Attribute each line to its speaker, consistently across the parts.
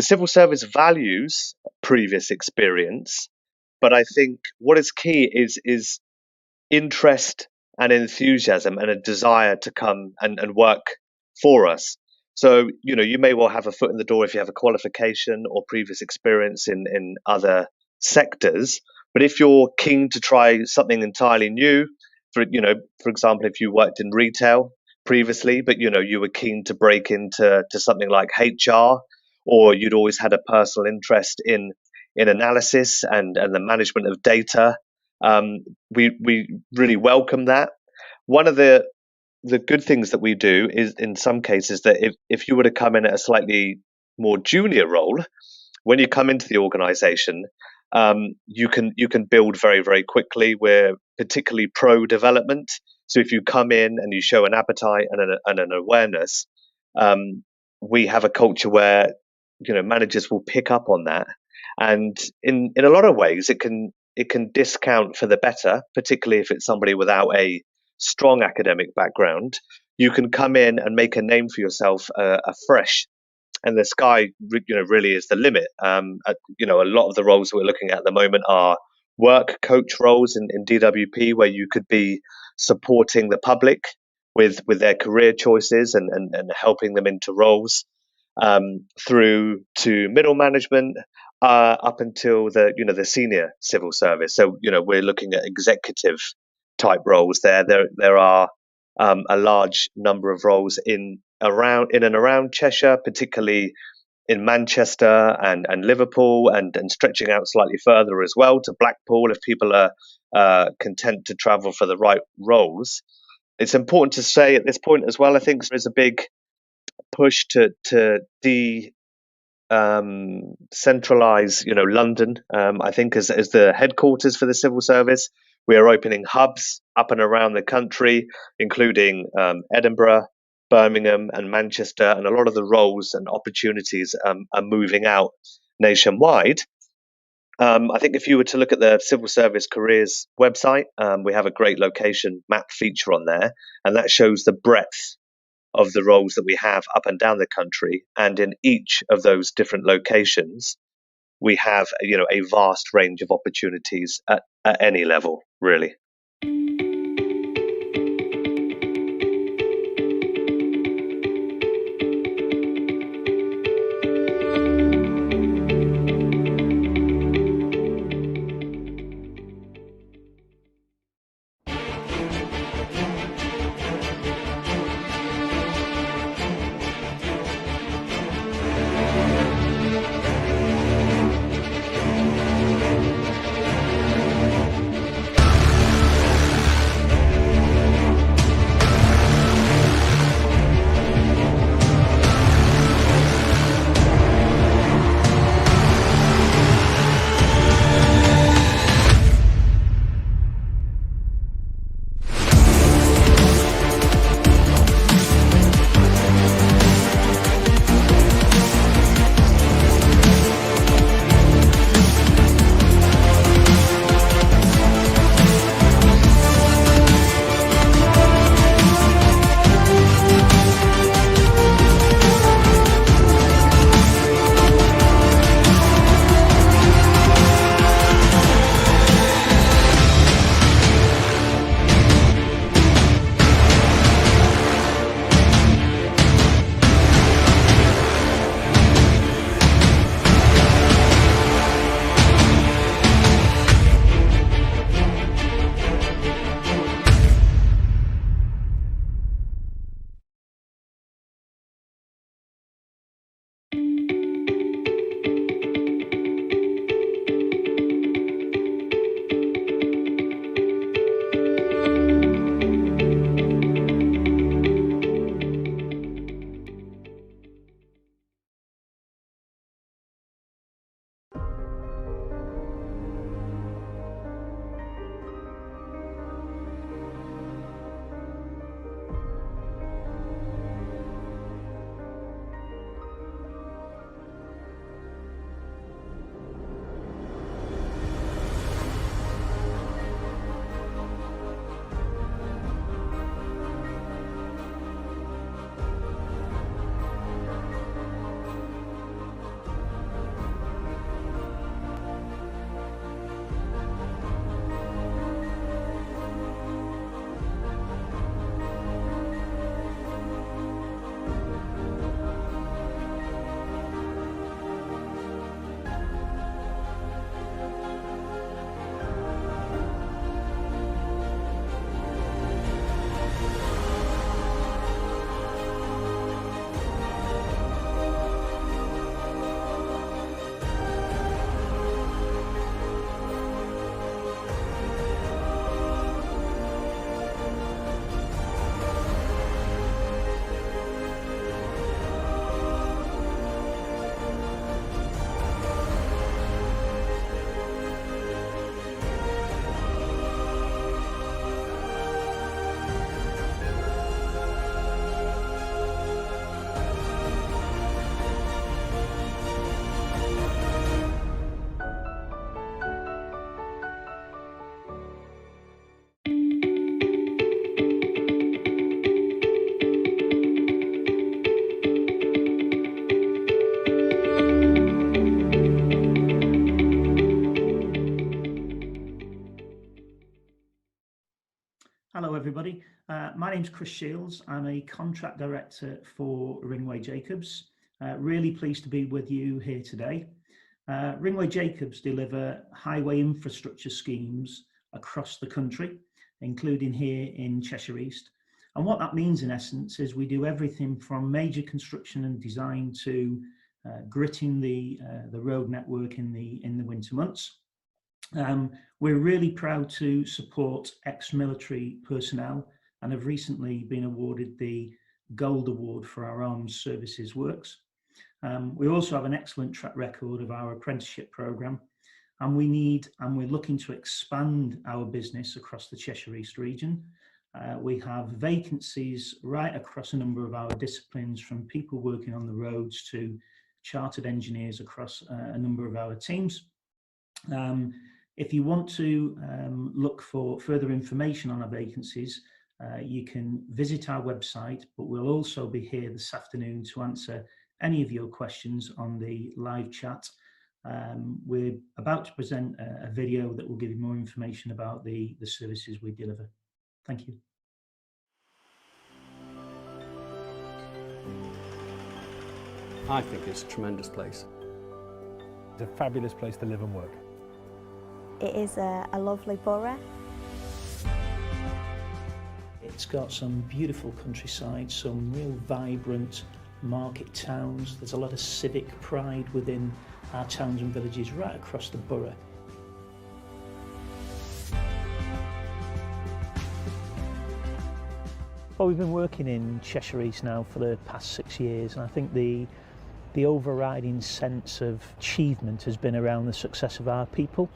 Speaker 1: civil service values previous experience, but I think what is key is interest and enthusiasm and a desire to come and work for us. So, you may well have a foot in the door if you have a qualification or previous experience in other sectors. But if you're keen to try something entirely new, for example, if you worked in retail previously, but you were keen to break into something like HR, or you'd always had a personal interest in analysis and the management of data, we really welcome that. One of the good things that we do is, in some cases, that if you were to come in at a slightly more junior role, when you come into the organization, you can build very, very quickly. We're particularly pro development. So if you come in and you show an appetite and an awareness, we have a culture where managers will pick up on that, and in a lot of ways it can discount for the better, particularly if it's somebody without a strong academic background. You can come in and make a name for yourself afresh, and the sky, really is the limit. A lot of the roles we're looking at the moment are work coach roles in DWP, where you could be supporting the public with their career choices and helping them into roles, through to middle management, up until the senior civil service. So we're looking at executive type roles there. There are a large number of roles in and around Cheshire, particularly in Manchester and Liverpool, and stretching out slightly further as well to Blackpool if people are content to travel for the right roles. It's important to say at this point as well, I think there's a big push to centralize, London. I think as the headquarters for the civil service, we are opening hubs up and around the country, including Edinburgh, Birmingham, and Manchester, and a lot of the roles and opportunities are moving out nationwide. I think if you were to look at the Civil Service Careers website, we have a great location map feature on there, and that shows the breadth of the roles that we have up and down the country. And in each of those different locations, we have a vast range of opportunities at any level, really.
Speaker 2: Hello everybody, my name's Chris Shields. I'm a contract director for Ringway Jacobs. Really pleased to be with you here today. Ringway Jacobs deliver highway infrastructure schemes across the country, including here in Cheshire East. And what that means in essence is we do everything from major construction and design to gritting the road network in the winter months. We're really proud to support ex-military personnel and have recently been awarded the Gold Award for our armed services works. We also have an excellent track record of our apprenticeship programme, and we're looking to expand our business across the Cheshire East region. We have vacancies right across a number of our disciplines, from people working on the roads to chartered engineers across a number of our teams. If you want to look for further information on our vacancies, you can visit our website, but we'll also be here this afternoon to answer any of your questions on the live chat. We're about to present a video that will give you more information about the services we deliver. Thank you.
Speaker 3: I think it's a tremendous place.
Speaker 4: It's a fabulous place to live and work.
Speaker 5: It is a lovely borough.
Speaker 2: It's got some beautiful countryside, some real vibrant market towns. There's a lot of civic pride within our towns and villages right across the borough. Well, we've been working in Cheshire East now for the past 6 years, and I think the overriding sense of achievement has been around the success of our people.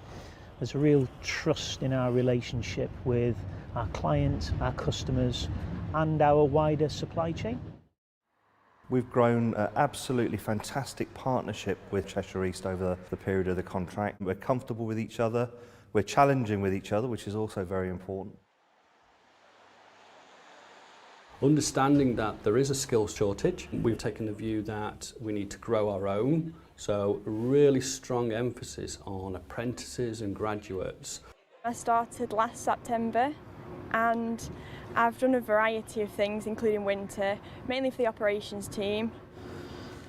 Speaker 2: There's a real trust in our relationship with our clients, our customers, and our wider supply chain.
Speaker 6: We've grown an absolutely fantastic partnership with Cheshire East over the period of the contract. We're comfortable with each other, we're challenging with each other, which is also very important.
Speaker 3: Understanding that there is a skills shortage, we've taken the view that we need to grow our own, so really strong emphasis on apprentices and graduates.
Speaker 7: I started last September and I've done a variety of things, including winter, mainly for the operations team.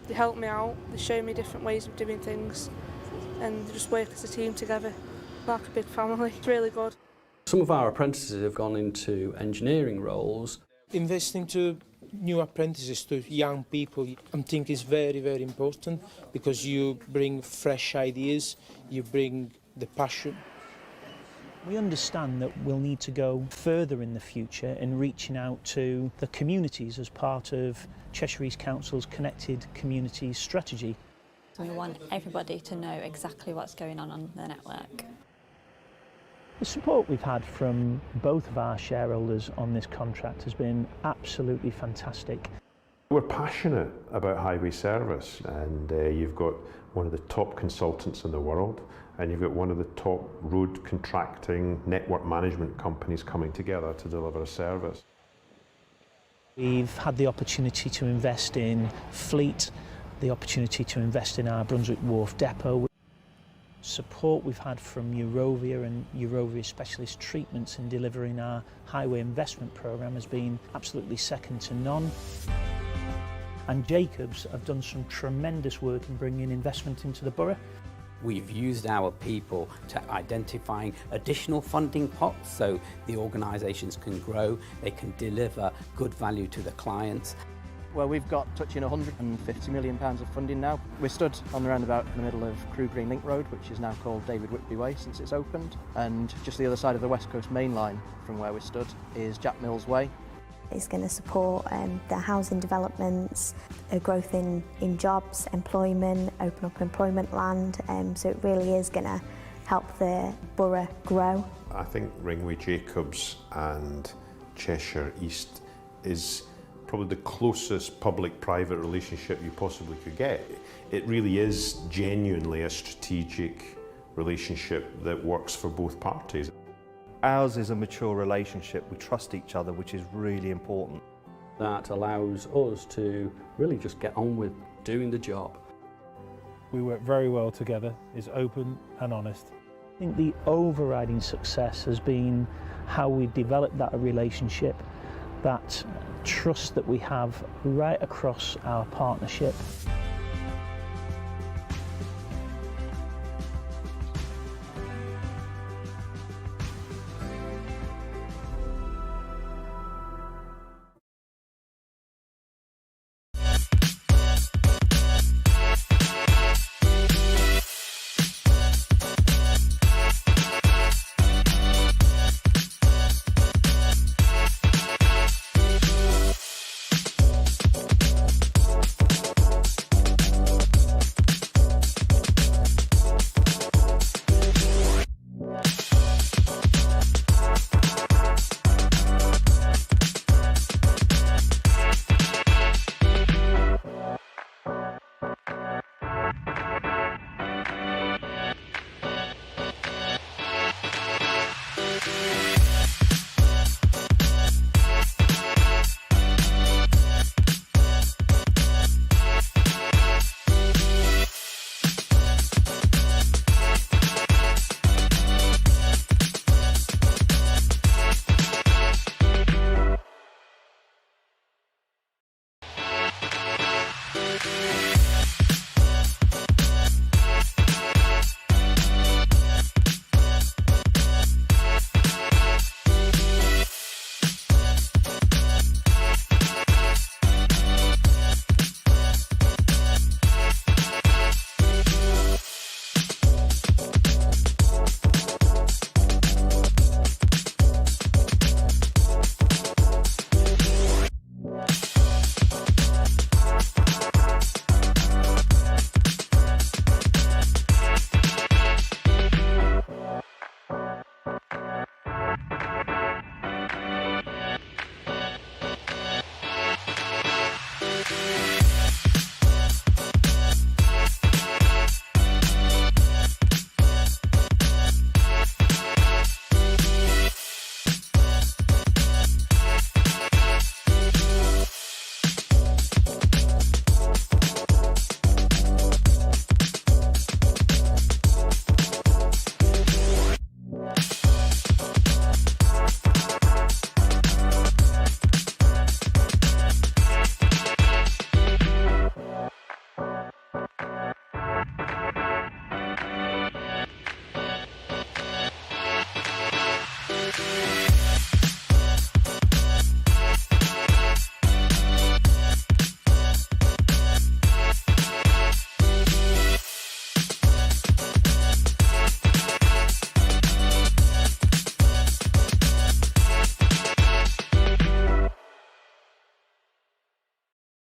Speaker 8: They help me out, they show me different ways of doing things, and they just work as a team together, like a big family. It's really good.
Speaker 3: Some of our apprentices have gone into engineering roles.
Speaker 9: Investing to new apprentices, to young people, I think is very, very important, because you bring fresh ideas, you bring the passion.
Speaker 2: We understand that we'll need to go further in the future in reaching out to the communities as part of Cheshire East Council's Connected Communities strategy.
Speaker 5: So we want everybody to know exactly what's going on the network.
Speaker 2: The support we've had from both of our shareholders on this contract has been absolutely fantastic.
Speaker 10: We're passionate about highway service, and you've got one of the top consultants in the world, and you've got one of the top road contracting network management companies coming together to deliver a service.
Speaker 2: We've had the opportunity to invest in fleet, the opportunity to invest in our Brunswick Wharf depot. Support we've had from Eurovia and Eurovia Specialist Treatments in delivering our highway investment programme has been absolutely second to none. And Jacobs have done some tremendous work in bringing investment into the borough.
Speaker 11: We've used our people to identifying additional funding pots so the organisations can grow, they can deliver good value to the clients.
Speaker 12: Well, we've got touching £150 million of funding now. We're stood on the roundabout in the middle of Crewe Green Link Road, which is now called David Whitby Way since it's opened. And just the other side of the West Coast Main Line from where we're stood is Jack Mills Way.
Speaker 5: It's going to support the housing developments, growth in jobs, employment, open up employment land, so it really is going to help the borough grow.
Speaker 10: I think Ringway Jacobs and Cheshire East is probably the closest public-private relationship you possibly could get. It really is genuinely a strategic relationship that works for both parties.
Speaker 6: Ours is a mature relationship. We trust each other, which is really important.
Speaker 3: That allows us to really just get on with doing the job.
Speaker 4: We work very well together, it's open and honest.
Speaker 13: I think the overriding success has been how we developed that relationship, that trust that we have right across our partnership.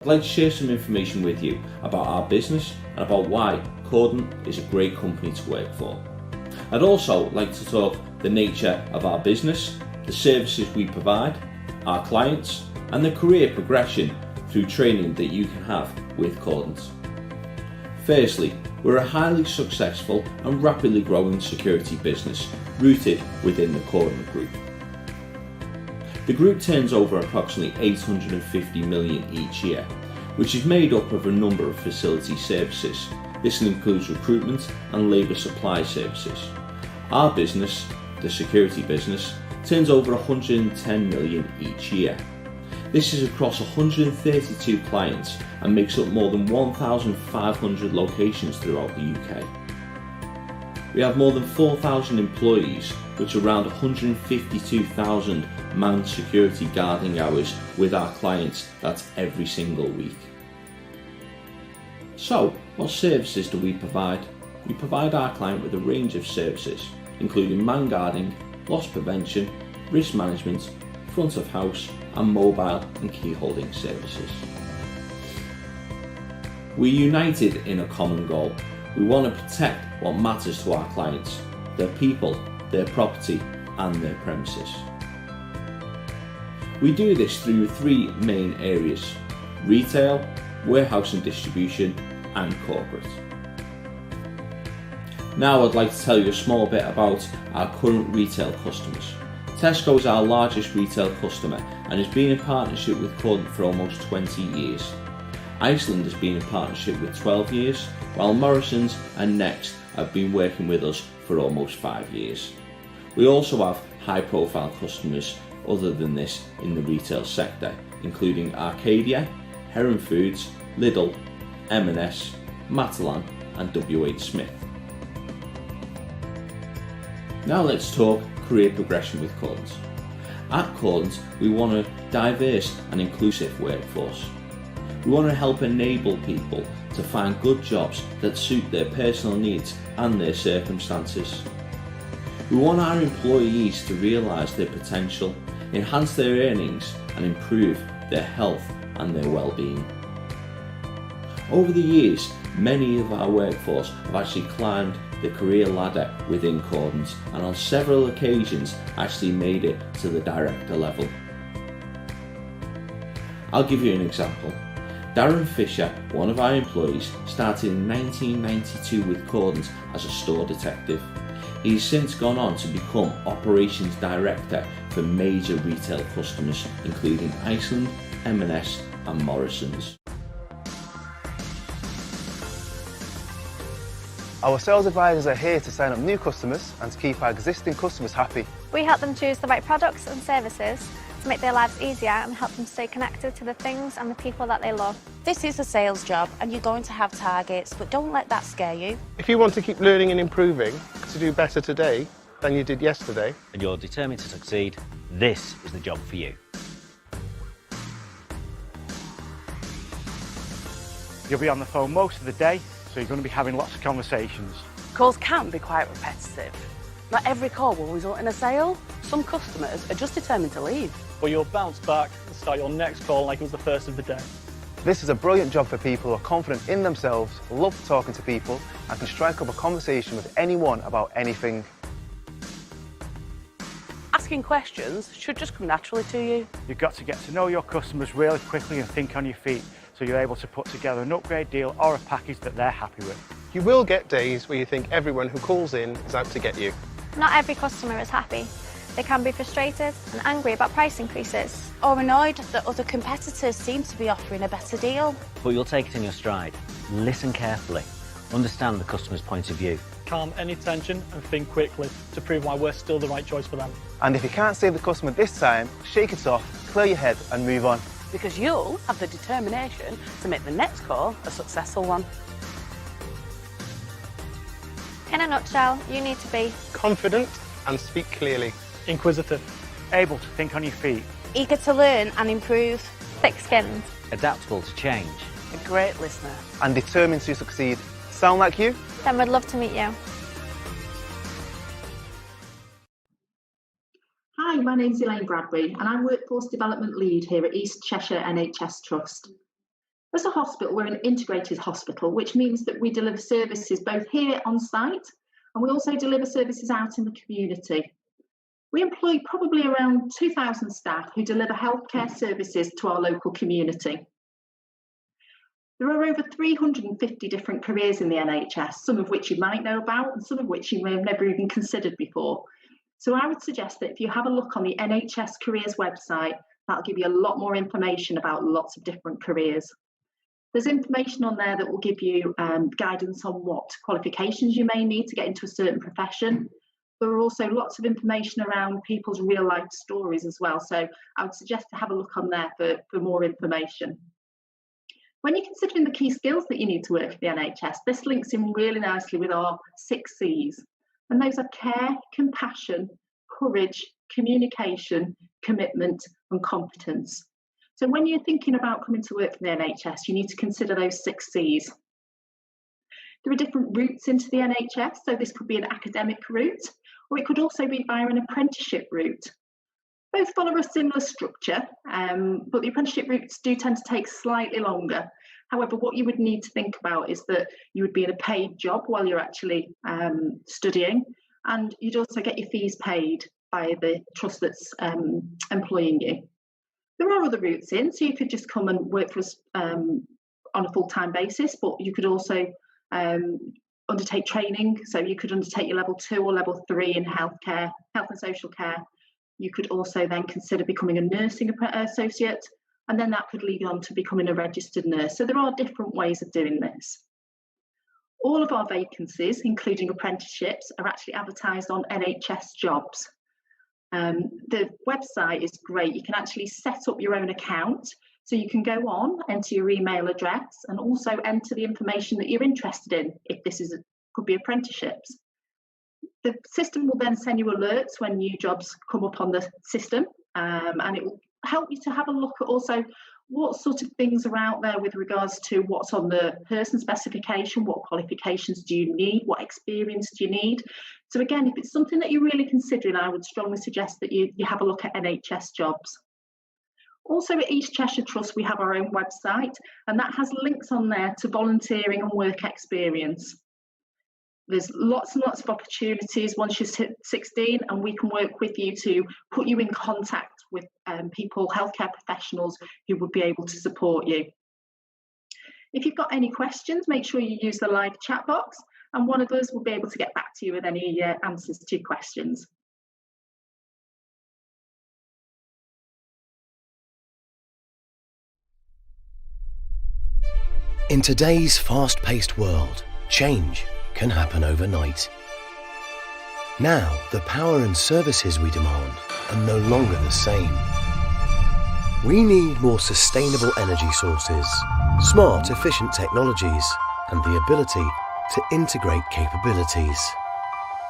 Speaker 14: I'd like to share some information with you about our business and about why Cordant is a great company to work for. I'd also like to talk the nature of our business, the services we provide, our clients, and the career progression through training that you can have with Cordant. Firstly, we're a highly successful and rapidly growing security business rooted within the Cordant Group. The group turns over approximately 850 million each year, which is made up of a number of facility services. This includes recruitment and labour supply services. Our business, the security business, turns over 110 million each year. This is across 132 clients and makes up more than 1,500 locations throughout the UK. We have more than 4,000 employees, which are around 152,000 manned security guarding hours with our clients. That's every single week. So, what services do we provide? We provide our client with a range of services, including man guarding, loss prevention, risk management, front of house, and mobile and key holding services. We're united in a common goal. We want to protect what matters to our clients, their people, their property, and their premises. We do this through three main areas: retail, warehouse and distribution, and corporate. Now I'd like to tell you a small bit about our current retail customers. Tesco is our largest retail customer and has been in partnership with Cordant for almost 20 years. Iceland has been in partnership with 12 years, while Morrisons and Next have been working with us for almost 5 years. We also have high-profile customers other than this in the retail sector, including Arcadia, Heron Foods, Lidl, M&S, Matalan and WH Smith. Now let's talk career progression with Cordant. At Cordant, we want a diverse and inclusive workforce. We want to help enable people to find good jobs that suit their personal needs and their circumstances. We want our employees to realise their potential, enhance their earnings and improve their health and their well-being. Over the years, many of our workforce have actually climbed the career ladder within Cordant and on several occasions actually made it to the director level. I'll give you an example. Darren Fisher, one of our employees, started in 1992 with Cordant as a store detective. He's since gone on to become Operations Director for major retail customers including Iceland, M&S and Morrisons.
Speaker 15: Our sales advisors are here to sign up new customers and to keep our existing customers happy.
Speaker 16: We help them choose the right products and services to make their lives easier and help them stay connected to the things and the people that they love.
Speaker 17: This is a sales job and you're going to have targets, but don't let that scare you.
Speaker 18: If you want to keep learning and improving to do better today than you did yesterday,
Speaker 19: and you're determined to succeed, this is the job for you.
Speaker 20: You'll be on the phone most of the day, so you're going to be having lots of conversations.
Speaker 21: Calls can be quite repetitive. Not every call will result in a sale. Some customers are just determined to leave.
Speaker 22: But you'll bounce back and start your next call like it was the first of the day.
Speaker 15: This is a brilliant job for people who are confident in themselves, love talking to people and can strike up a conversation with anyone about anything.
Speaker 21: Asking questions should just come naturally to you.
Speaker 20: You've got to get to know your customers really quickly and think on your feet, so you're able to put together an upgrade deal or a package that they're happy with.
Speaker 18: you will get days where you think everyone who calls in is out to get you.
Speaker 16: Not every customer is happy. They can be frustrated and angry about price increases.
Speaker 17: Or annoyed that other competitors seem to be offering a better deal.
Speaker 19: But you'll take it in your stride. Listen carefully. Understand the customer's point of view.
Speaker 22: Calm any tension and think quickly to prove why we're still the right choice for them.
Speaker 15: And if you can't save the customer this time, shake it off, clear your head and move on.
Speaker 21: Because you'll have the determination to make the next call a successful one.
Speaker 16: In a nutshell, you need to be
Speaker 18: confident and speak clearly.
Speaker 22: Inquisitive.
Speaker 20: Able to think on your feet.
Speaker 17: Eager to learn and improve.
Speaker 16: Thick-skinned.
Speaker 19: Adaptable to change.
Speaker 21: A great listener.
Speaker 15: And determined to succeed. Sound like you?
Speaker 16: Then we'd love to meet you.
Speaker 23: Hi, my name's Elaine Bradbury and I'm Workforce Development Lead here at East Cheshire NHS Trust. As a hospital, we're an integrated hospital, which means that we deliver services both here on site and we also deliver services out in the community. We employ probably around 2,000 staff who deliver healthcare services to our local community. There are over 350 different careers in the NHS, some of which you might know about and some of which you may have never even considered before. So I would suggest that if you have a look on the NHS Careers website, that'll give you a lot more information about lots of different careers. There's information on there that will give you guidance on what qualifications you may need to get into a certain profession. There are also lots of information around people's real life stories as well. So I would suggest to have a look on there for more information. When you're considering the key skills that you need to work for the NHS, this links in really nicely with our 6 C's. And those are care, compassion, courage, communication, commitment, and competence. So when you're thinking about coming to work for the NHS, you need to consider those 6 C's. There are different routes into the NHS, so this could be an academic route, or it could also be via an apprenticeship route. Both follow a similar structure, but the apprenticeship routes do tend to take slightly longer. However, what you would need to think about is that you would be in a paid job while you're actually studying, and you'd also get your fees paid by the trust that's employing you. There are other routes in, so you could just come and work for us on a full-time basis, but you could also undertake training. So you could undertake your level 2 or level 3 in healthcare, health and social care. You could also then consider becoming a nursing associate, and then that could lead on to becoming a registered nurse. So there are different ways of doing this. All of our vacancies, including apprenticeships, are actually advertised on NHS Jobs. The website is great. You can actually set up your own account. So you can go on, enter your email address, and also enter the information that you're interested in, if this could be apprenticeships. The system will then send you alerts when new jobs come up on the system, and it will help you to have a look at also what sort of things are out there with regards to what's on the person specification, what qualifications do you need, what experience do you need. So again, if it's something that you're really considering, I would strongly suggest that you have a look at NHS Jobs. Also at East Cheshire Trust, we have our own website, and that has links on there to volunteering and work experience. There's lots and lots of opportunities once you're 16, and we can work with you to put you in contact with people, healthcare professionals who would be able to support you. If you've got any questions, make sure you use the live chat box, and one of us will be able to get back to you with any answers to your questions.
Speaker 1: In today's fast-paced world, change can happen overnight. Now, the power and services we demand are no longer the same. We need more sustainable energy sources, smart, efficient technologies, and the ability to integrate capabilities.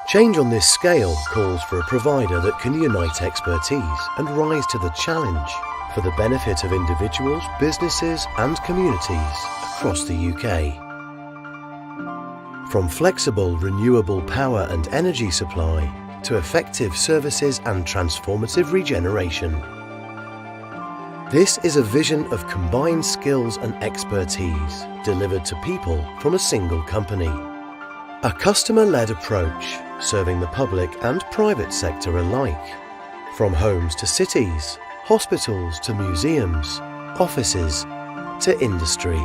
Speaker 1: Change on this scale calls for a provider that can unite expertise and rise to the challenge for the benefit of individuals, businesses, and communities across the UK. From flexible, renewable power and energy supply to effective services and transformative regeneration. This is a vision of combined skills and expertise delivered to people from a single company. A customer-led approach serving the public and private sector alike. From homes to cities, hospitals to museums, offices to industry.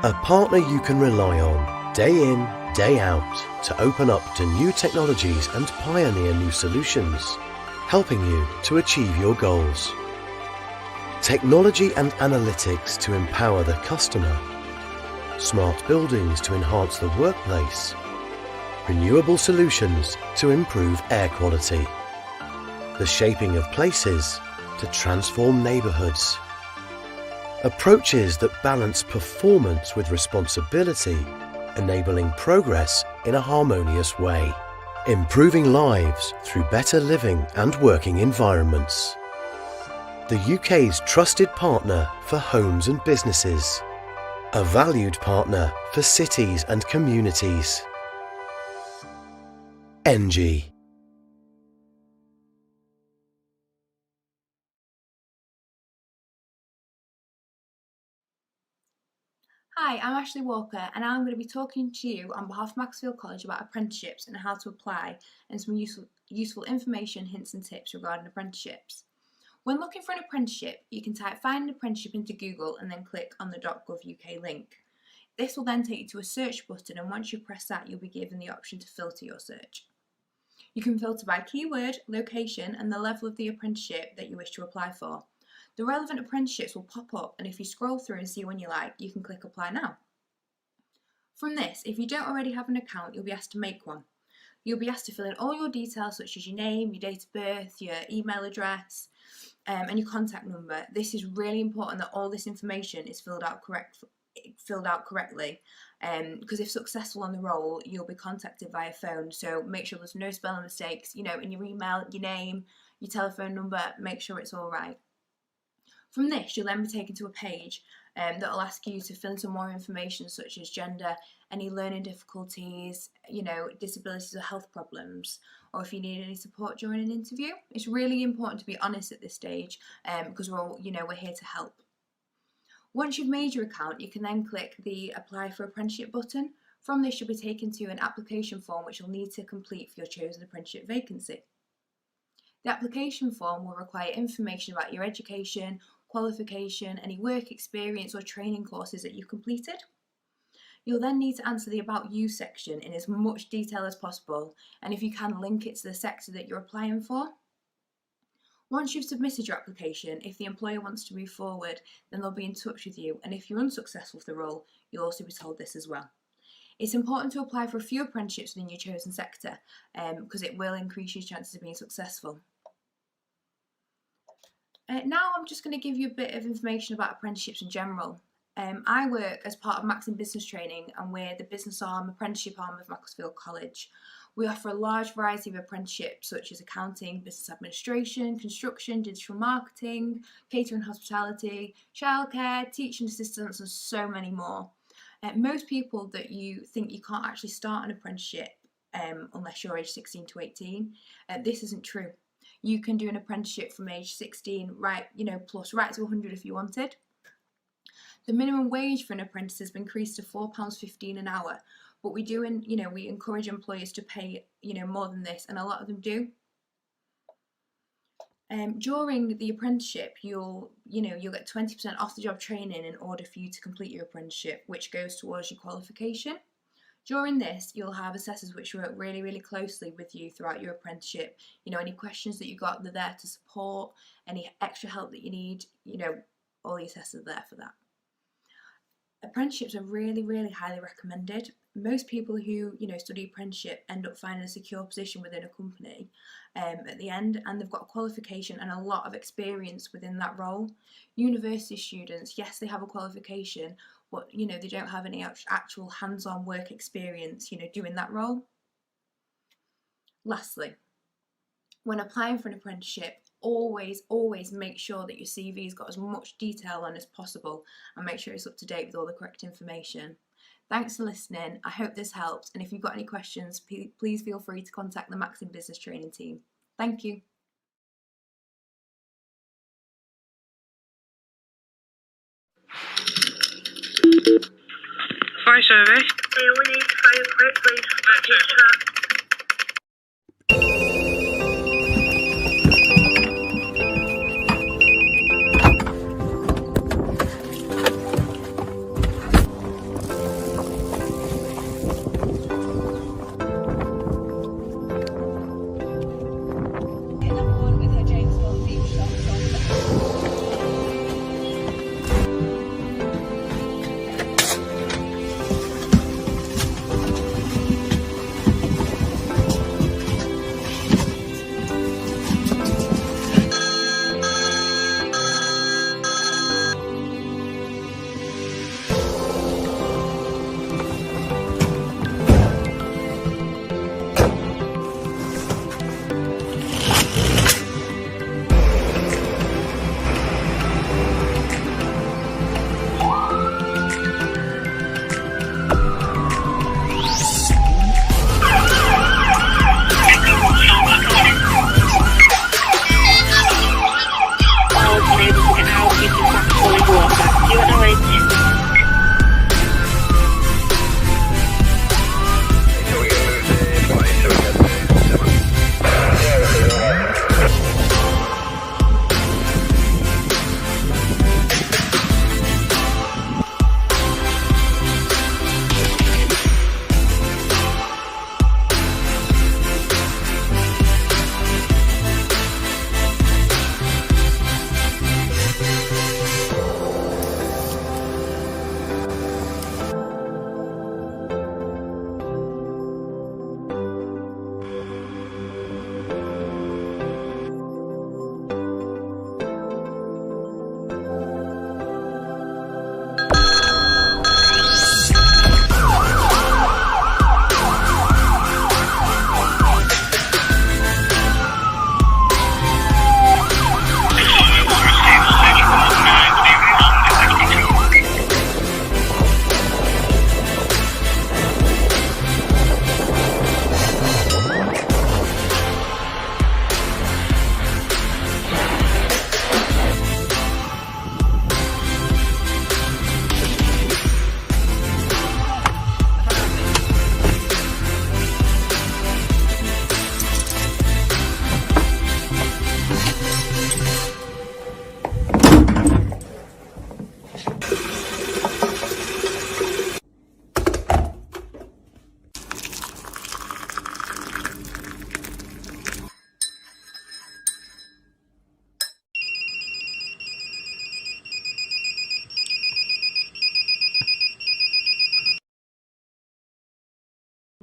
Speaker 1: A partner you can rely on day in, day out to open up to new technologies and pioneer new solutions, helping you to achieve your goals. Technology and analytics to empower the customer. Smart buildings to enhance the workplace. Renewable solutions to improve air quality. The shaping of places to transform neighbourhoods. Approaches that balance performance with responsibility, enabling progress in a harmonious way. Improving lives through better living and working environments. The UK's trusted partner for homes and businesses. A valued partner for cities and communities. ENGIE.
Speaker 7: Hi, I'm Ashley Walker, and I'm going to be talking to you on behalf of Maxfield College about apprenticeships and how to apply, and some useful information, hints and tips regarding apprenticeships. When looking for an apprenticeship, you can type "find an apprenticeship" into Google and then click on the .gov.uk link. This will then take you to a search button, and once you press that, you'll be given the option to filter your search. You can filter by keyword, location, and the level of the apprenticeship that you wish to apply for. The relevant apprenticeships will pop up, and if you scroll through and see one you like, you can click Apply Now. From this, if you don't already have an account, you'll be asked to make one. You'll be asked to fill in all your details, such as your name, your date of birth, your email address, and your contact number. This is really important that all this information is filled out correctly, because if successful on the role, you'll be contacted via phone. So make sure there's no spelling mistakes. You know, in your email, your name, your telephone number. Make sure it's all right. From this, you'll then be taken to a page that will ask you to fill in some more information, such as gender, any learning difficulties, you know, disabilities or health problems, or if you need any support during an interview. It's really important to be honest at this stage, because we're here to help. Once you've made your account, you can then click the Apply for Apprenticeship button. From this, you'll be taken to an application form which you'll need to complete for your chosen apprenticeship vacancy. The application form will require information about your education, qualification, any work experience or training courses that you've completed. You'll then need to answer the About You section in as much detail as possible, and if you can, link it to the sector that you're applying for. Once you've submitted your application, if the employer wants to move forward, then they'll be in touch with you, and if you're unsuccessful for the role, you'll also be told this as well. It's important to apply for a few apprenticeships within your chosen sector because it will increase your chances of being successful. Now I'm just going to give you a bit of information about apprenticeships in general. I work as part of Maxim Business Training, and we're the business arm, apprenticeship arm of Macclesfield College. We offer a large variety of apprenticeships such as accounting, business administration, construction, digital marketing, catering, hospitality, childcare, teaching assistants, and so many more. Most people that you think you can't actually start an apprenticeship unless you're aged 16 to 18, this isn't true. You can do an apprenticeship from age 16 plus right to 100 if you wanted. The minimum wage for an apprentice has been increased to £4.15 an hour, but we encourage employers to pay more than this, and a lot of them do. During the apprenticeship, you'll get 20% off the job training in order for you to complete your apprenticeship, which goes towards your qualification. During this, you'll have assessors which work really, really closely with you throughout your apprenticeship. Any questions that you got, they're there to support. Any extra help that you need, all the assessors are there for that. Apprenticeships are really, really highly recommended. Most people who study apprenticeship end up finding a secure position within a company at the end, and they've got a qualification and a lot of experience within that role. University students, yes, they have a qualification, but they don't have any actual hands-on work experience doing that role. Lastly, when applying for an apprenticeship, always make sure that your CV's got as much detail on as possible, and make sure it's up to date with all the correct information. Thanks for listening. I hope this helps, and if you've got any questions, please feel free to contact the Maxim Business Training team. Thank you.
Speaker 2: Fire service. We need fire quick, please.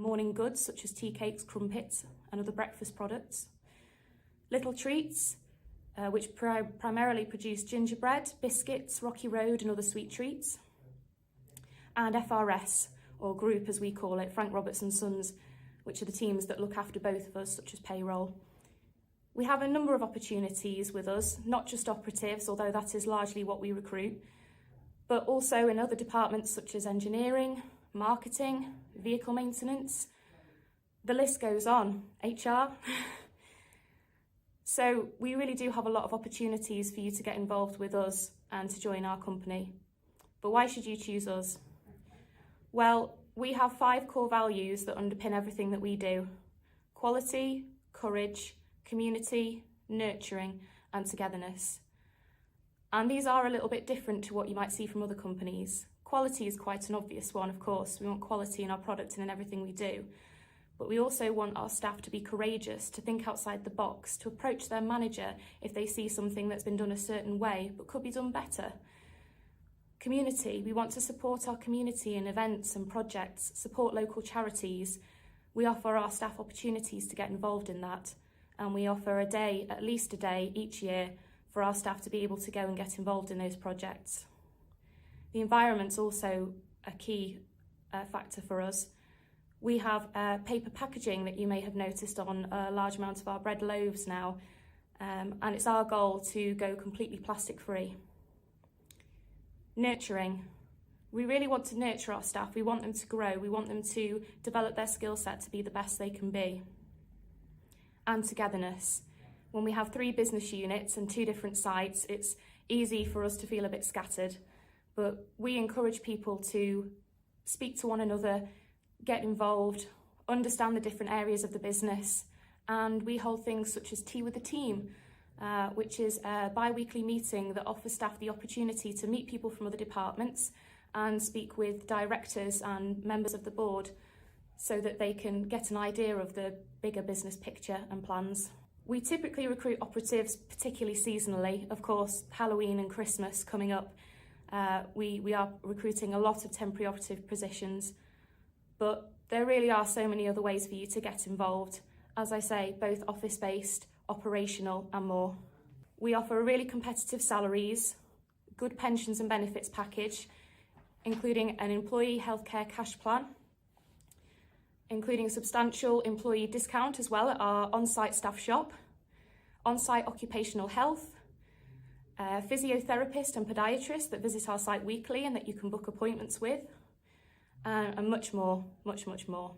Speaker 8: morning goods such as tea cakes, crumpets and other breakfast products. Little Treats, which primarily produce gingerbread, biscuits, Rocky Road and other sweet treats. And FRS, or Group as we call it, Frank Roberts and Sons, which are the teams that look after both of us, such as payroll. We have a number of opportunities with us, not just operatives, although that is largely what we recruit, but also in other departments such as engineering, marketing, vehicle maintenance. The list goes on, HR. So we really do have a lot of opportunities for you to get involved with us and to join our company. But why should you choose us? Well, we have 5 core values that underpin everything that we do: quality, courage, community, nurturing, and togetherness. And these are a little bit different to what you might see from other companies. Quality is quite an obvious one, of course. We want quality in our product and in everything we do. But we also want our staff to be courageous, to think outside the box, to approach their manager if they see something that's been done a certain way but could be done better. Community, we want to support our community in events and projects, support local charities. We offer our staff opportunities to get involved in that, and we offer a day, at least a day each year, for our staff to be able to go and get involved in those projects. The environment's also a key factor for us. We have paper packaging that you may have noticed on a large amount of our bread loaves now, and it's our goal to go completely plastic free. Nurturing. We really want to nurture our staff. We want them to grow. We want them to develop their skill set to be the best they can be. And togetherness. When we have 3 business units and 2 different sites, it's easy for us to feel a bit scattered, but we encourage people to speak to one another, get involved, understand the different areas of the business, and we hold things such as Tea with the Team, which is a bi-weekly meeting that offers staff the opportunity to meet people from other departments and speak with directors and members of the board so that they can get an idea of the bigger business picture and plans. We typically recruit operatives, particularly seasonally. Of course, Halloween and Christmas coming up, we are recruiting a lot of temporary operative positions, but there really are so many other ways for you to get involved. As I say, both office-based, operational and more. We offer really competitive salaries, good pensions and benefits package, including an employee healthcare cash plan, including a substantial employee discount as well at our on-site staff shop, on-site occupational health, a physiotherapist and podiatrist that visit our site weekly and that you can book appointments with, and much more, much more.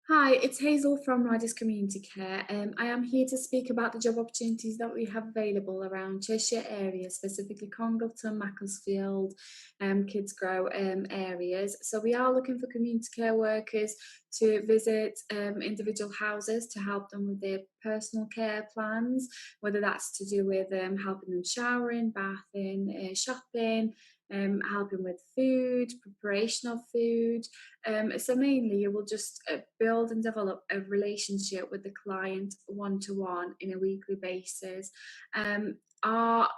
Speaker 9: Hi, it's Hazel from Riders Community Care. I am here to speak about the job opportunities that we have available around Cheshire area, specifically Congleton, Macclesfield, Kidsgrove areas. So we are looking for community care workers to visit individual houses to help them with their personal care plans, whether that's to do with helping them showering, bathing, shopping, helping with food, preparation of food. So mainly you will just build and develop a relationship with the client one-to-one in a weekly basis. Our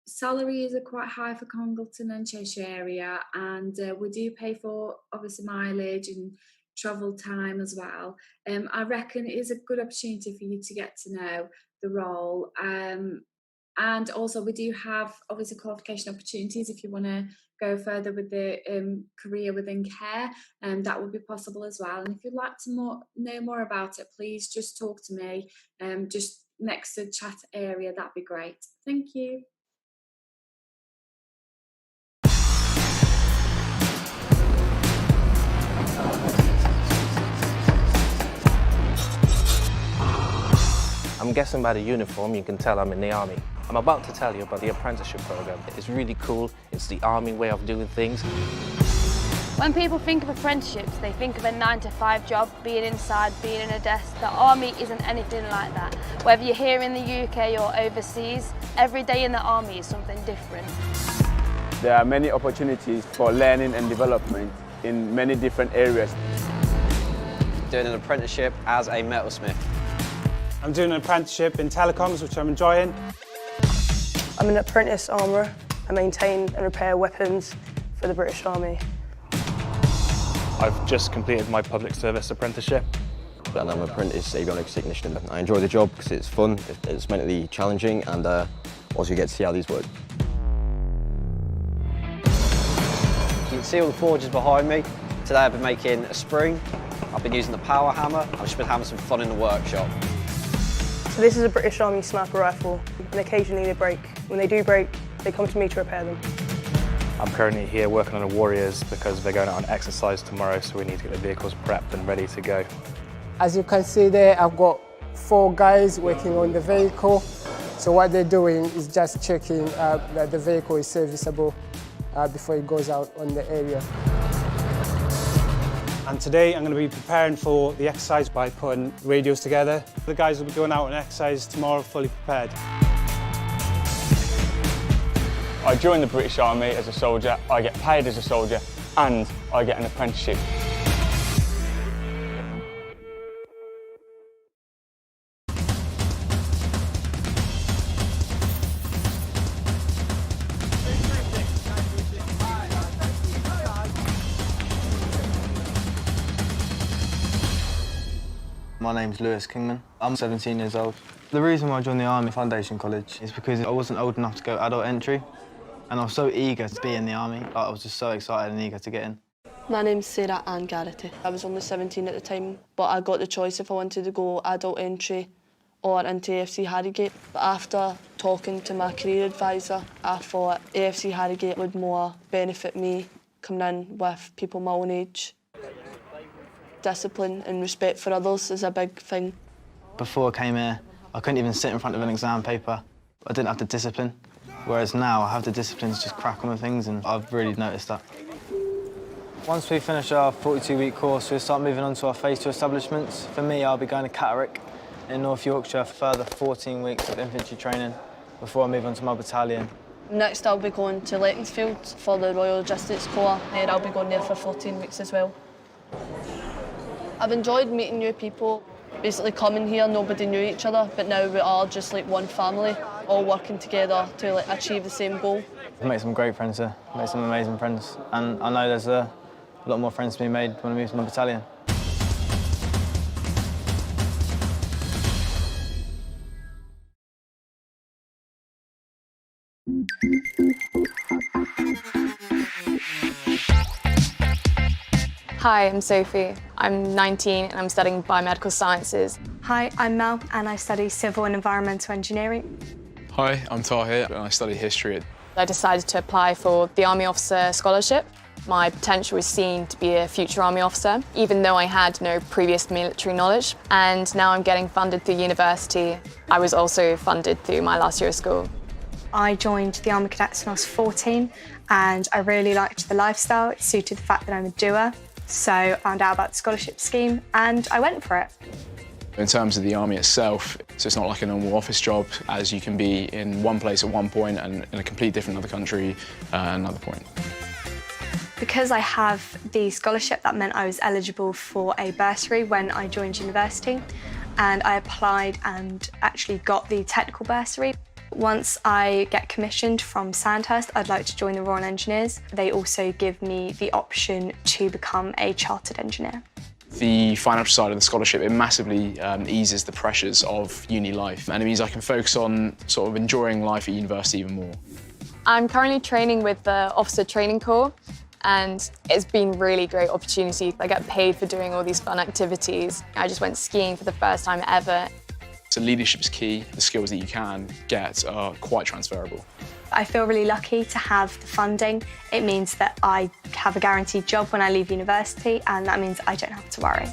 Speaker 9: salaries are quite high for Congleton and Cheshire area, and we do pay for obviously mileage and travel time as well. I reckon it is a good opportunity for you to get to know the role. And also we do have obviously qualification opportunities if you want to go further with the career within care, and that would be possible as well. And if you'd like to know more about it, please just talk to me just next to chat area. That'd be great. Thank you.
Speaker 11: I'm guessing by the uniform you can tell I'm in the army. I'm about to tell you about the apprenticeship program. It's really cool. It's the army way of doing things.
Speaker 16: When people think of apprenticeships, they think of a 9-to-5 job, being inside, being in a desk. The army isn't anything like that. Whether you're here in the UK or overseas, every day in the army is something different.
Speaker 24: There are many opportunities for learning and development in many different areas.
Speaker 25: Doing an apprenticeship as a metalsmith.
Speaker 26: I'm doing an apprenticeship in telecoms, which I'm enjoying.
Speaker 27: I'm an apprentice armourer. I maintain and repair weapons for the British Army.
Speaker 3: I've just completed my public service apprenticeship.
Speaker 4: And I'm an apprentice avionics technician. I enjoy the job because it's fun, it's mentally challenging, and also you get to see how these work.
Speaker 25: You can see all the forges behind me. Today I've been making a spring, I've been using the power hammer, I've just been having some fun in the workshop.
Speaker 27: So this is a British Army sniper rifle, and occasionally they break. When they do break, they come to me to repair them.
Speaker 3: I'm currently here working on the Warriors because they're going out on exercise tomorrow, so we need to get the vehicles prepped and ready to go.
Speaker 5: As you can see there, I've got 4 guys working on the vehicle. So what they're doing is just checking that the vehicle is serviceable before it goes out on the area.
Speaker 26: And today I'm going to be preparing for the exercise by putting radios together. The guys will be going out on exercise tomorrow fully prepared.
Speaker 24: I joined the British Army as a soldier, I get paid as a soldier, and I get an apprenticeship.
Speaker 6: My name's Lewis Kingman. I'm 17 years old. The reason why I joined the Army Foundation College is because I wasn't old enough to go adult entry, and I was so eager to be in the Army. I was just so excited and eager to get in.
Speaker 27: My name's Sarah Ann Garrity. I was only 17 at the time, but I got the choice if I wanted to go adult entry or into AFC Harrogate. But after talking to my career advisor, I thought AFC Harrogate would more benefit me coming in with people my own age. Discipline and respect for others is a big thing.
Speaker 6: Before I came here, I couldn't even sit in front of an exam paper. I didn't have the discipline, whereas now I have the discipline to just crack on with things, and I've really noticed that. Once we finish our 42-week course, we'll start moving on to our Phase 2 establishments. For me, I'll be going to Catterick in North Yorkshire for further 14 weeks of infantry training before I move on to my battalion.
Speaker 27: Next, I'll be going to Leckensfield for the Royal Logistics Corps, and I'll be going there for 14 weeks as well. I've enjoyed meeting new people. Basically coming here, nobody knew each other, but now we are just like one family, all working together to achieve the same goal.
Speaker 6: I've made some great friends here, made some amazing friends, and I know there's a lot more friends to be made when I move to my battalion.
Speaker 10: Hi, I'm Sophie. I'm 19 and I'm studying biomedical sciences.
Speaker 12: Hi, I'm Mel and I study civil and environmental engineering.
Speaker 13: Hi, I'm Tahir and I study history.
Speaker 10: I decided to apply for the Army Officer Scholarship. My potential was seen to be a future Army officer, even though I had no previous military knowledge. And now I'm getting funded through university. I was also funded through my last year of school.
Speaker 12: I joined the Army Cadets when I was 14 and I really liked the lifestyle. It suited the fact that I'm a doer. So I found out about the scholarship scheme and I went for it.
Speaker 13: In terms of the Army itself, so it's not like a normal office job, as you can be in one place at one point and in a completely different other country at another point.
Speaker 12: Because I have the scholarship, that meant I was eligible for a bursary when I joined university, and I applied and actually got the technical bursary. Once I get commissioned from Sandhurst, I'd like to join the Royal Engineers. They also give me the option to become a chartered engineer.
Speaker 13: The financial side of the scholarship, it massively eases the pressures of uni life, and it means I can focus on sort of enjoying life at university even more.
Speaker 10: I'm currently training with the Officer Training Corps, and it's been a really great opportunity. I get paid for doing all these fun activities. I just went skiing for the first time ever.
Speaker 13: So leadership's key. The skills that you can get are quite transferable.
Speaker 12: I feel really lucky to have the funding. It means that I have a guaranteed job when I leave university, and that means I don't have to worry.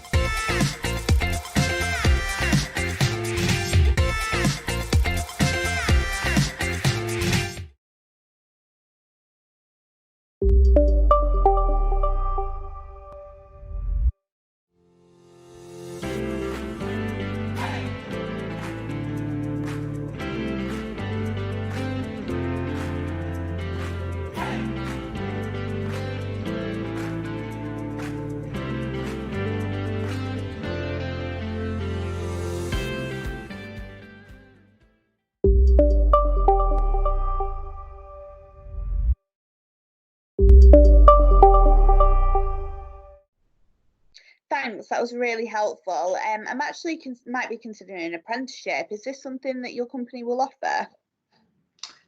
Speaker 14: Thanks, that was really helpful. I'm actually might be considering an apprenticeship. Is this something that your company will offer?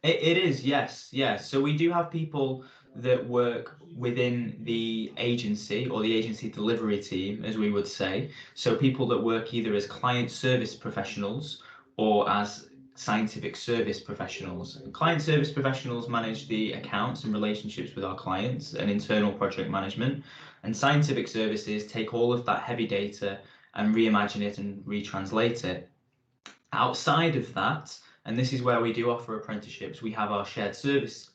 Speaker 17: It is, yes. So we do have people that work within the agency or the agency delivery team, as we would say. So people that work either as client service professionals or as scientific service professionals. Client service professionals manage the accounts and relationships with our clients and internal project management. And scientific services take all of that heavy data and reimagine it and retranslate it. Outside of that, and this is where we do offer apprenticeships, we have our shared service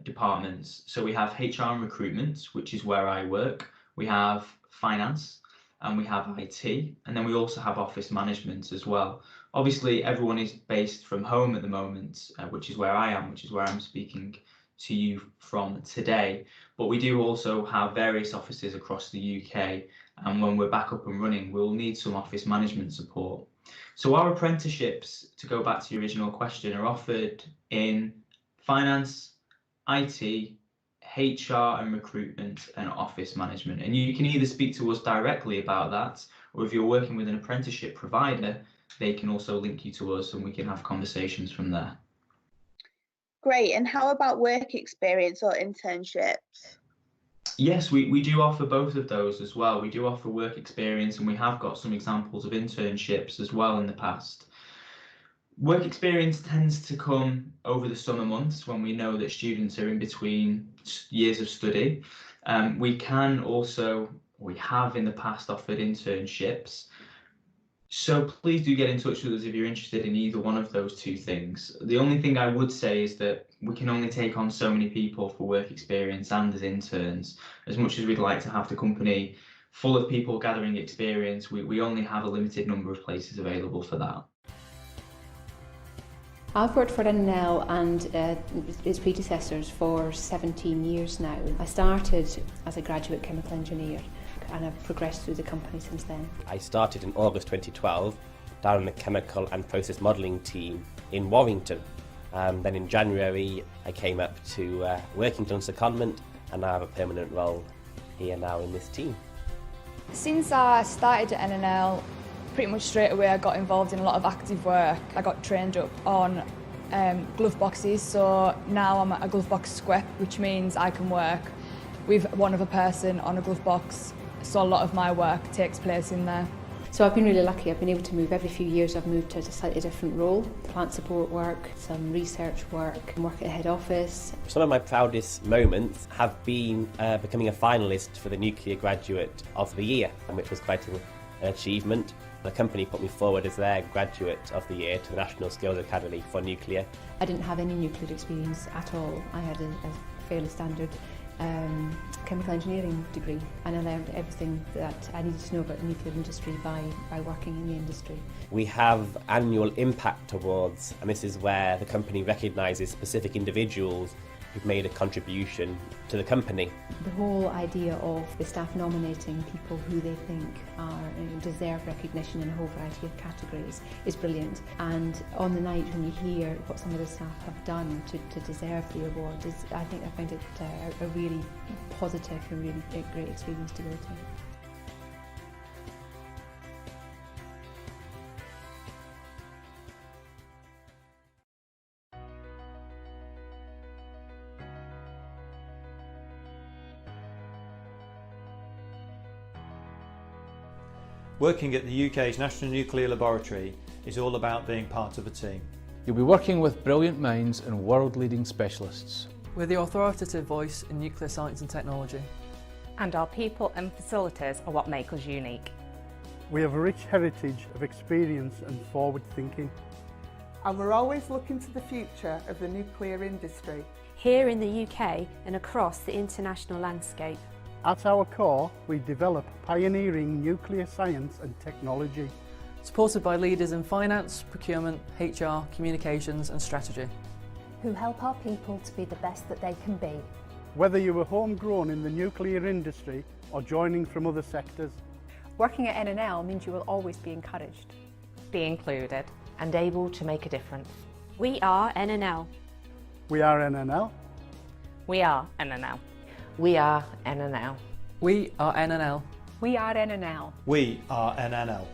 Speaker 17: departments. So we have HR and recruitment, which is where I work. We have finance and we have IT. And then we also have office management as well. Obviously, everyone is based from home at the moment, which is where I am, which is where I'm speaking to you from today. But we do also have various offices across the UK. And when we're back up and running, we'll need some office management support. So our apprenticeships, to go back to your original question, are offered in finance, IT, HR and recruitment and office management. And you can either speak to us directly about that, or if you're working with an apprenticeship provider, they can also link you to us and we can have conversations from there.
Speaker 14: Great, and how about work experience or internships?
Speaker 17: Yes, we do offer both of those as well. We do offer work experience and we have got some examples of internships as well in the past. Work experience tends to come over the summer months when we know that students are in between years of study. We have in the past offered internships. So please do get in touch with us if you're interested in either one of those two things. The only thing I would say is that we can only take on so many people for work experience and as interns. As much as we'd like to have the company full of people gathering experience, we only have a limited number of places available for that.
Speaker 18: I've worked for NNL and its predecessors for 17 years now. I started as a graduate chemical engineer and I've progressed through the company since then.
Speaker 19: I started in August 2012 down in the chemical and process modelling team in Warrington. Then in January I came up to Workington secondment and now I have a permanent role here now in this team.
Speaker 20: Since I started at NNL, pretty much straight away I got involved in a lot of active work. I got trained up on glove boxes, so now I'm at a glove box squep, which means I can work with one other person on a glove box, so a lot of my work takes place in there.
Speaker 18: So I've been really lucky. I've been able to move every few years. I've moved to a slightly different role, plant support work, some research work at head office.
Speaker 19: Some of my proudest moments have been becoming a finalist for the Nuclear Graduate of the Year, which was quite an achievement. The company put me forward as their Graduate of the Year to the National Skills Academy for Nuclear.
Speaker 18: I didn't have any nuclear experience at all. I had a fairly standard chemical engineering degree, and I learned everything that I needed to know about the nuclear industry by working in the industry.
Speaker 19: We have annual impact awards, and this is where the company recognises specific individuals who've made a contribution to the company.
Speaker 18: The whole idea of the staff nominating people who they think deserve recognition in a whole variety of categories is brilliant. And on the night when you hear what some of the staff have done to deserve the award, I think I find it a really positive and really great experience to go to.
Speaker 21: Working at the UK's National Nuclear Laboratory is all about being part of a team.
Speaker 22: You'll be working with brilliant minds and world-leading specialists.
Speaker 28: We're the authoritative voice in nuclear science and technology.
Speaker 29: And our people and facilities are what make us unique.
Speaker 30: We have a rich heritage of experience and forward thinking.
Speaker 31: And we're always looking to the future of the nuclear industry.
Speaker 32: Here in the UK and across the international landscape.
Speaker 30: At our core, we develop pioneering nuclear science and technology.
Speaker 28: Supported by leaders in finance, procurement, HR, communications and strategy.
Speaker 32: Who help our people to be the best that they can be.
Speaker 30: Whether you were homegrown in the nuclear industry or joining from other sectors.
Speaker 33: Working at NNL means you will always be encouraged.
Speaker 29: Be included and able to make a difference.
Speaker 32: We are NNL.
Speaker 30: We are NNL.
Speaker 29: We are NNL. We are NNL.
Speaker 28: We are NNL.
Speaker 33: We are NNL.
Speaker 21: We are NNL.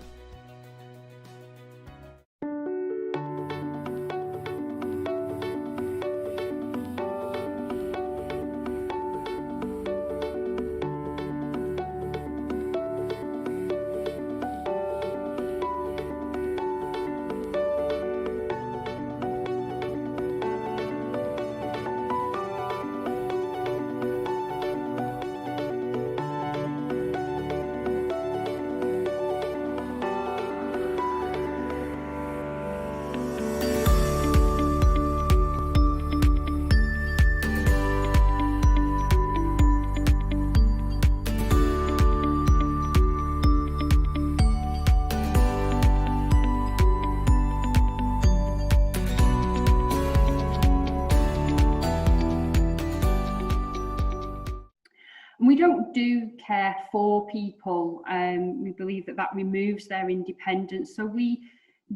Speaker 1: We don't do care for people. We believe that that removes their independence. So we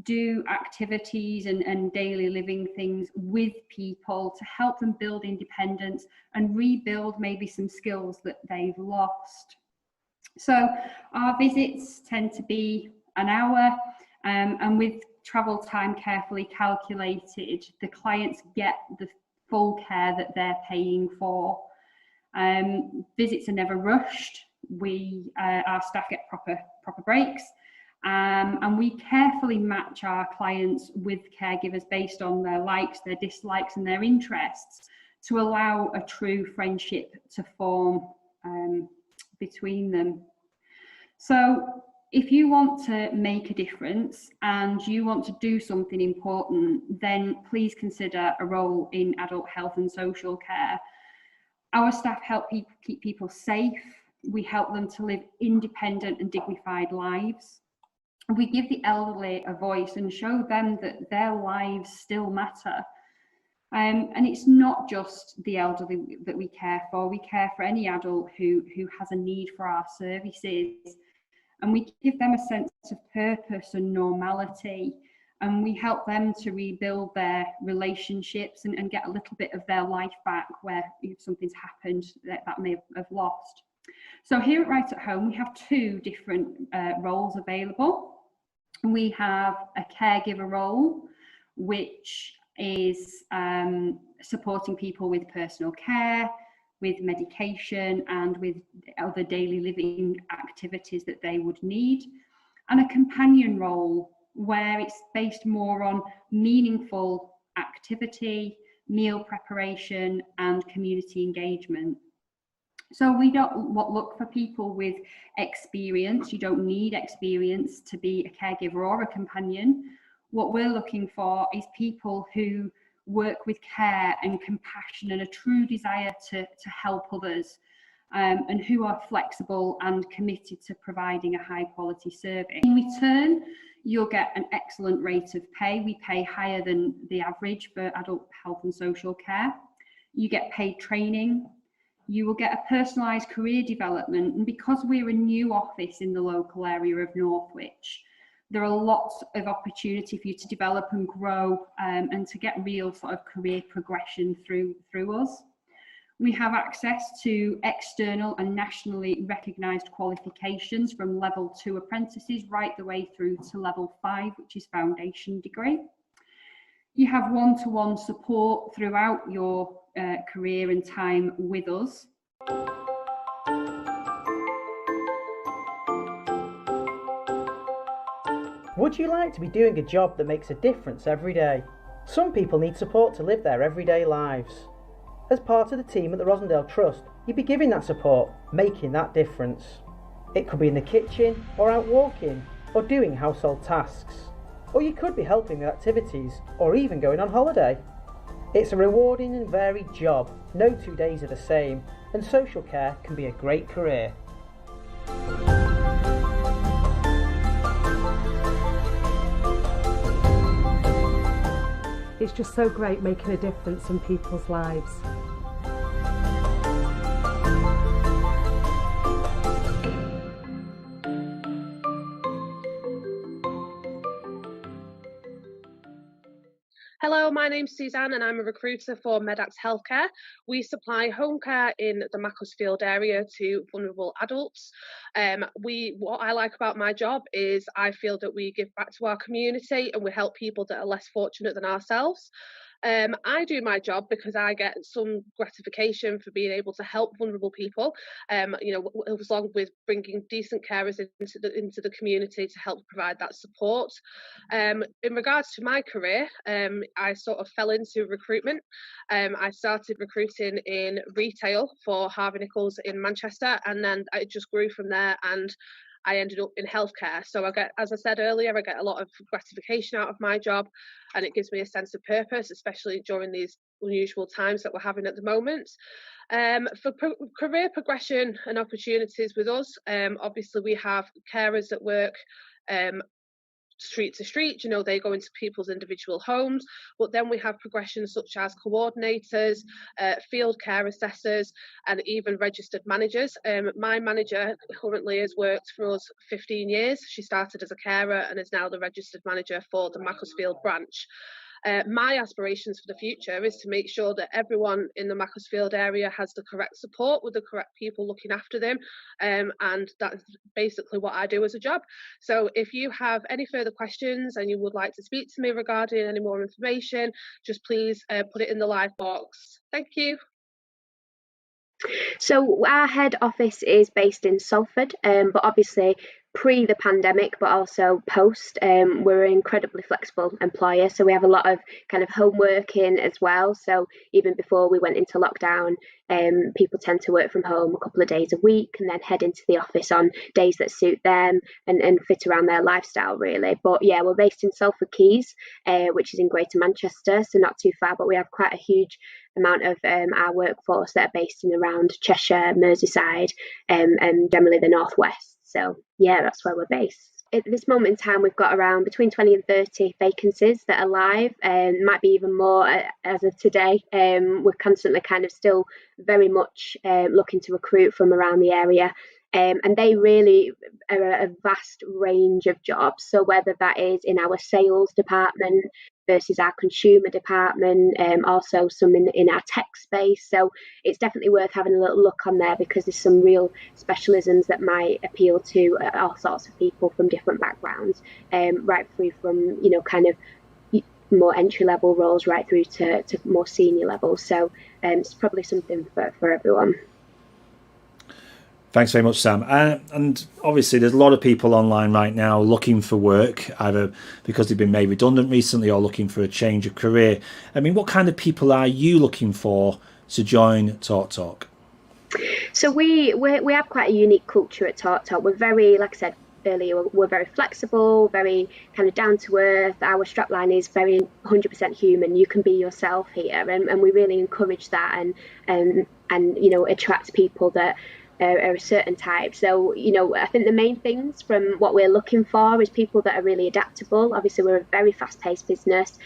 Speaker 1: do activities and daily living things with people to help them build independence and rebuild maybe some skills that they've lost. So our visits tend to be an hour, and with travel time carefully calculated, the clients get the full care that they're paying for. Visits are never rushed. Our staff get proper breaks, and we carefully match our clients with caregivers based on their likes, their dislikes, and their interests to allow a true friendship to form between them. So if you want to make a difference and you want to do something important, then please consider a role in adult health and social care. Our staff help keep people safe. We help them to live independent and dignified lives. We give the elderly a voice and show them that their lives still matter. And it's not just the elderly that we care for. We care for any adult who has a need for our services. And we give them a sense of purpose and normality. And we help them to rebuild their relationships and get a little bit of their life back where if something's happened that may have lost. So here at Right at Home, we have two different roles available. We have a caregiver role, which is supporting people with personal care, with medication, and with other daily living activities that they would need. And a companion role, where it's based more on meaningful activity, meal preparation, and community engagement. So we don't look for people with experience. You don't need experience to be a caregiver or a companion. What we're looking for is people who work with care and compassion and a true desire to help others, and who are flexible and committed to providing a high quality service. In return, you'll get an excellent rate of pay. We pay higher than the average for adult health and social care. You get paid training. You will get a personalised career development. And because we're a new office in the local area of Northwich, there are lots of opportunity for you to develop and grow and to get real sort of career progression through us. We have access to external and nationally recognised qualifications from level 2 apprentices right the way through to level 5, which is foundation degree. You have one-to-one support throughout your career and time with us.
Speaker 2: Would you like to be doing a job that makes a difference every day? Some people need support to live their everyday lives. As part of the team at the Rosendale Trust, you'd be giving that support, making that difference. It could be in the kitchen, or out walking, or doing household tasks. Or you could be helping with activities, or even going on holiday. It's a rewarding and varied job, no 2 days are the same, and social care can be a great career.
Speaker 33: It's just so great making a difference in people's lives.
Speaker 3: Hello, my my name's Suzanne and I'm a recruiter for Medax Healthcare. We supply home care in the Macclesfield area to vulnerable adults. What I like about my job is I feel that we give back to our community and we help people that are less fortunate than ourselves. I do my job because I get some gratification for being able to help vulnerable people, along with bringing decent carers into the community to help provide that support. In regards to my career, I sort of fell into recruitment. I started recruiting in retail for Harvey Nichols in Manchester, and then it just grew from there, and I ended up in healthcare. So as I said earlier, I get a lot of gratification out of my job, and it gives me a sense of purpose, especially during these unusual times that we're having at the moment. For career progression and opportunities with us, obviously we have carers that work street to street, they go into people's individual homes, but then we have progressions such as coordinators, field care assessors, and even registered managers. My manager currently has worked for us 15 years. She started as a carer and is now the registered manager for the Macclesfield branch. My aspirations for the future is to make sure that everyone in the Macclesfield area has the correct support with the correct people looking after them, and that's basically what I do as a job. So if you have any further questions and you would like to speak to me regarding any more information, just please put it in the live box. Thank you.
Speaker 4: So our head office is based in Salford, but obviously pre the pandemic, but also post, we're an incredibly flexible employer. So we have a lot of kind of home working as well. So even before we went into lockdown, people tend to work from home a couple of days a week and then head into the office on days that suit them and fit around their lifestyle, really. But yeah, we're based in Salford Quays, which is in Greater Manchester, so not too far, but we have quite a huge amount of our workforce that are based in around Cheshire, Merseyside, and generally the Northwest. So yeah, that's where we're based. At this moment in time, we've got around between 20 and 30 vacancies that are live, and might be even more as of today. We're constantly kind of still very much looking to recruit from around the area. And they really are a vast range of jobs. So whether that is in our sales department versus our consumer department, also some in our tech space. So it's definitely worth having a little look on there because there's some real specialisms that might appeal to all sorts of people from different backgrounds, right through from, kind of more entry-level roles right through to more senior levels. So it's probably something for everyone.
Speaker 5: Thanks very much, Sam. And obviously there's a lot of people online right now looking for work, either because they've been made redundant recently or looking for a change of career. I mean, what kind of people are you looking for to join Talk Talk?
Speaker 4: So we have quite a unique culture at Talk Talk. We're very, like I said earlier, we're very flexible, very kind of down to earth. Our strapline is very 100% human. You can be yourself here, and we really encourage that and attract people that are a certain type. So, I think the main things from what we're looking for is people that are really adaptable. Obviously, we're a very fast-paced business,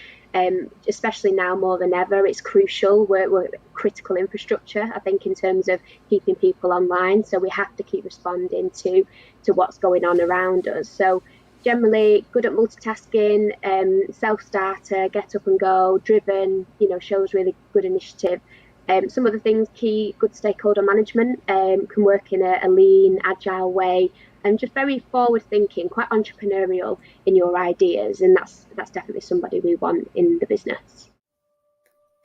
Speaker 4: especially now more than ever. It's crucial. We're critical infrastructure, I think, in terms of keeping people online. So we have to keep responding to what's going on around us. So generally good at multitasking, self-starter, get up and go, driven, shows really good initiative. Some of the things, good stakeholder management, can work in a lean, agile way, and just very forward thinking, quite entrepreneurial in your ideas. And that's definitely somebody we want in the business.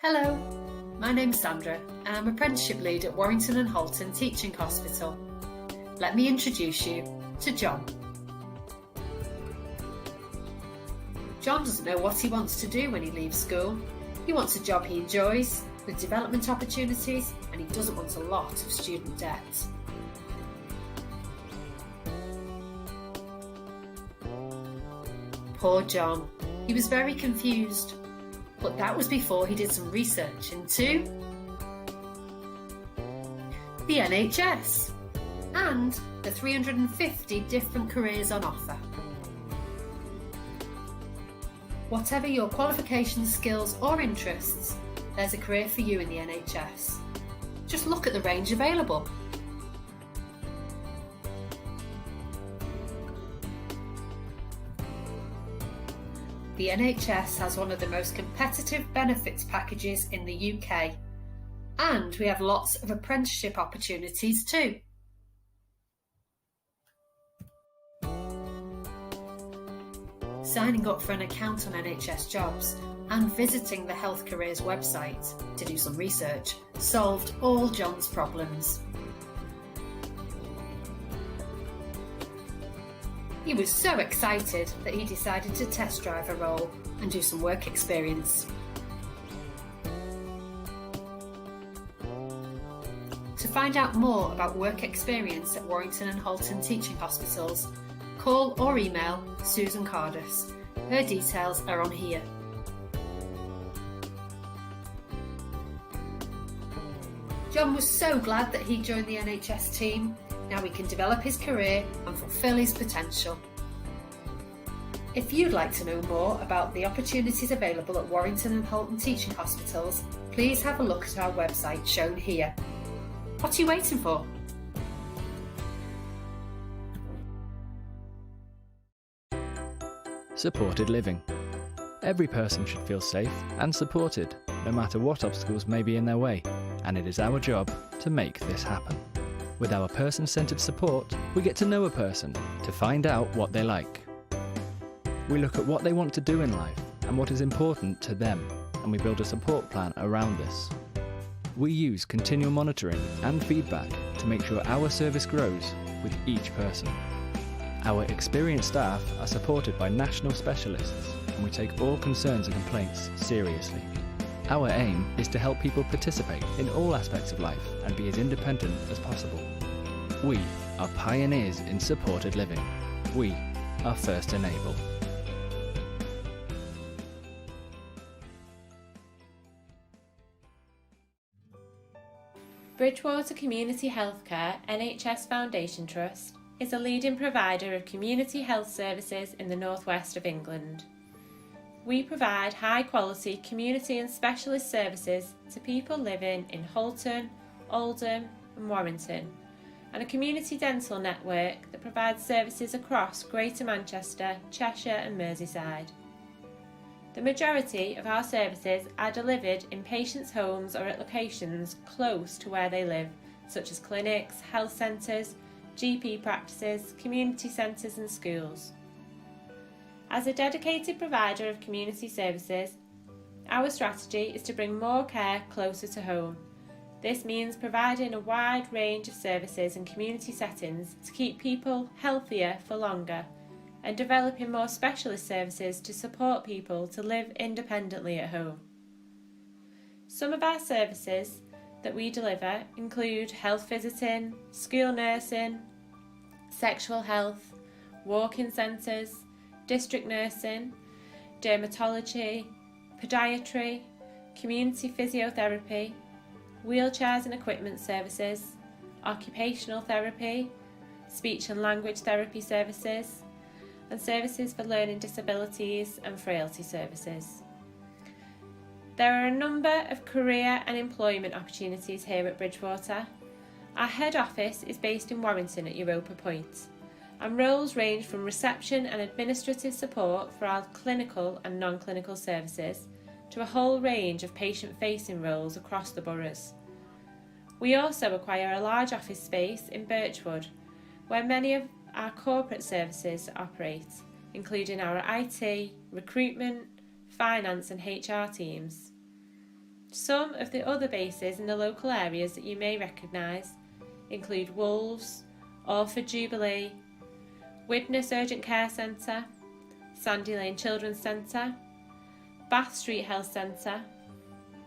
Speaker 7: Hello, my name's Sandra and I'm apprenticeship lead at Warrington and Halton Teaching Hospital. Let me introduce you to John. John doesn't know what he wants to do when he leaves school. He wants a job he enjoys, with development opportunities, and he doesn't want a lot of student debt. Poor John, he was very confused, but that was before he did some research into the NHS and the 350 different careers on offer. Whatever your qualifications, skills or interests, there's a career for you in the NHS. Just look at the range available. the NHS has one of the most competitive benefits packages in the UK, and we have lots of apprenticeship opportunities too. Signing up for an account on NHS Jobs and visiting the Health Careers website to do some research solved all John's problems. He was so excited that he decided to test drive a role and do some work experience. To find out more about work experience at Warrington and Halton Teaching Hospitals, call or email Susan Cardus. Her details are on here. John was so glad that he joined the NHS team. Now he can develop his career and fulfil his potential. If you'd like to know more about the opportunities available at Warrington and Halton Teaching Hospitals, please have a look at our website shown here. What are you waiting for?
Speaker 22: Supported living. Every person should feel safe and supported, no matter what obstacles may be in their way, and it is our job to make this happen. With our person-centred support, we get to know a person to find out what they like. We look at what they want to do in life and what is important to them, and we build a support plan around this. We use continual monitoring and feedback to make sure our service grows with each person. Our experienced staff are supported by national specialists, and we take all concerns and complaints seriously. Our aim is to help people participate in all aspects of life and be as independent as possible. We are pioneers in supported living. We are First Enable.
Speaker 6: Bridgwater Community Healthcare NHS Foundation Trust is a leading provider of community health services in the northwest of England. We provide high-quality community and specialist services to people living in Halton, Oldham and Warrington, and a community dental network that provides services across Greater Manchester, Cheshire and Merseyside. The majority of our services are delivered in patients' homes or at locations close to where they live, such as clinics, health centres, GP practices, community centres and schools. As a dedicated provider of community services, our strategy is to bring more care closer to home. This means providing a wide range of services in community settings to keep people healthier for longer, and developing more specialist services to support people to live independently at home. Some of our services that we deliver include health visiting, school nursing, sexual health, walk-in centres, district nursing, dermatology, podiatry, community physiotherapy, wheelchairs and equipment services, occupational therapy, speech and language therapy services, and services for learning disabilities and frailty services. There are a number of career and employment opportunities here at Bridgwater. Our head office is based in Warrington at Europa Point, and roles range from reception and administrative support for our clinical and non-clinical services to a whole range of patient-facing roles across the boroughs. We also acquire a large office space in Birchwood, where many of our corporate services operate, including our IT, recruitment, finance and HR teams. Some of the other bases in the local areas that you may recognise include Wolves, Orford Jubilee, Widnes Urgent Care Centre, Sandy Lane Children's Centre, Bath Street Health Centre,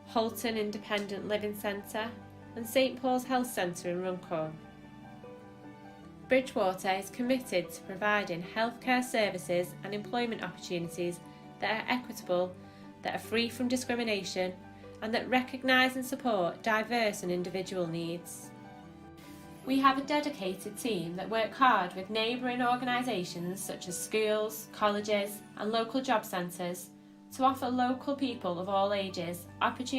Speaker 6: Halton Independent Living Centre and St Paul's Health Centre in Runcorn. Bridgwater is committed to providing healthcare services and employment opportunities that are equitable, that are free from discrimination, and that recognise and support diverse and individual needs. We have a dedicated team that work hard with neighbouring organisations such as schools, colleges and local job centres to offer local people of all ages opportunities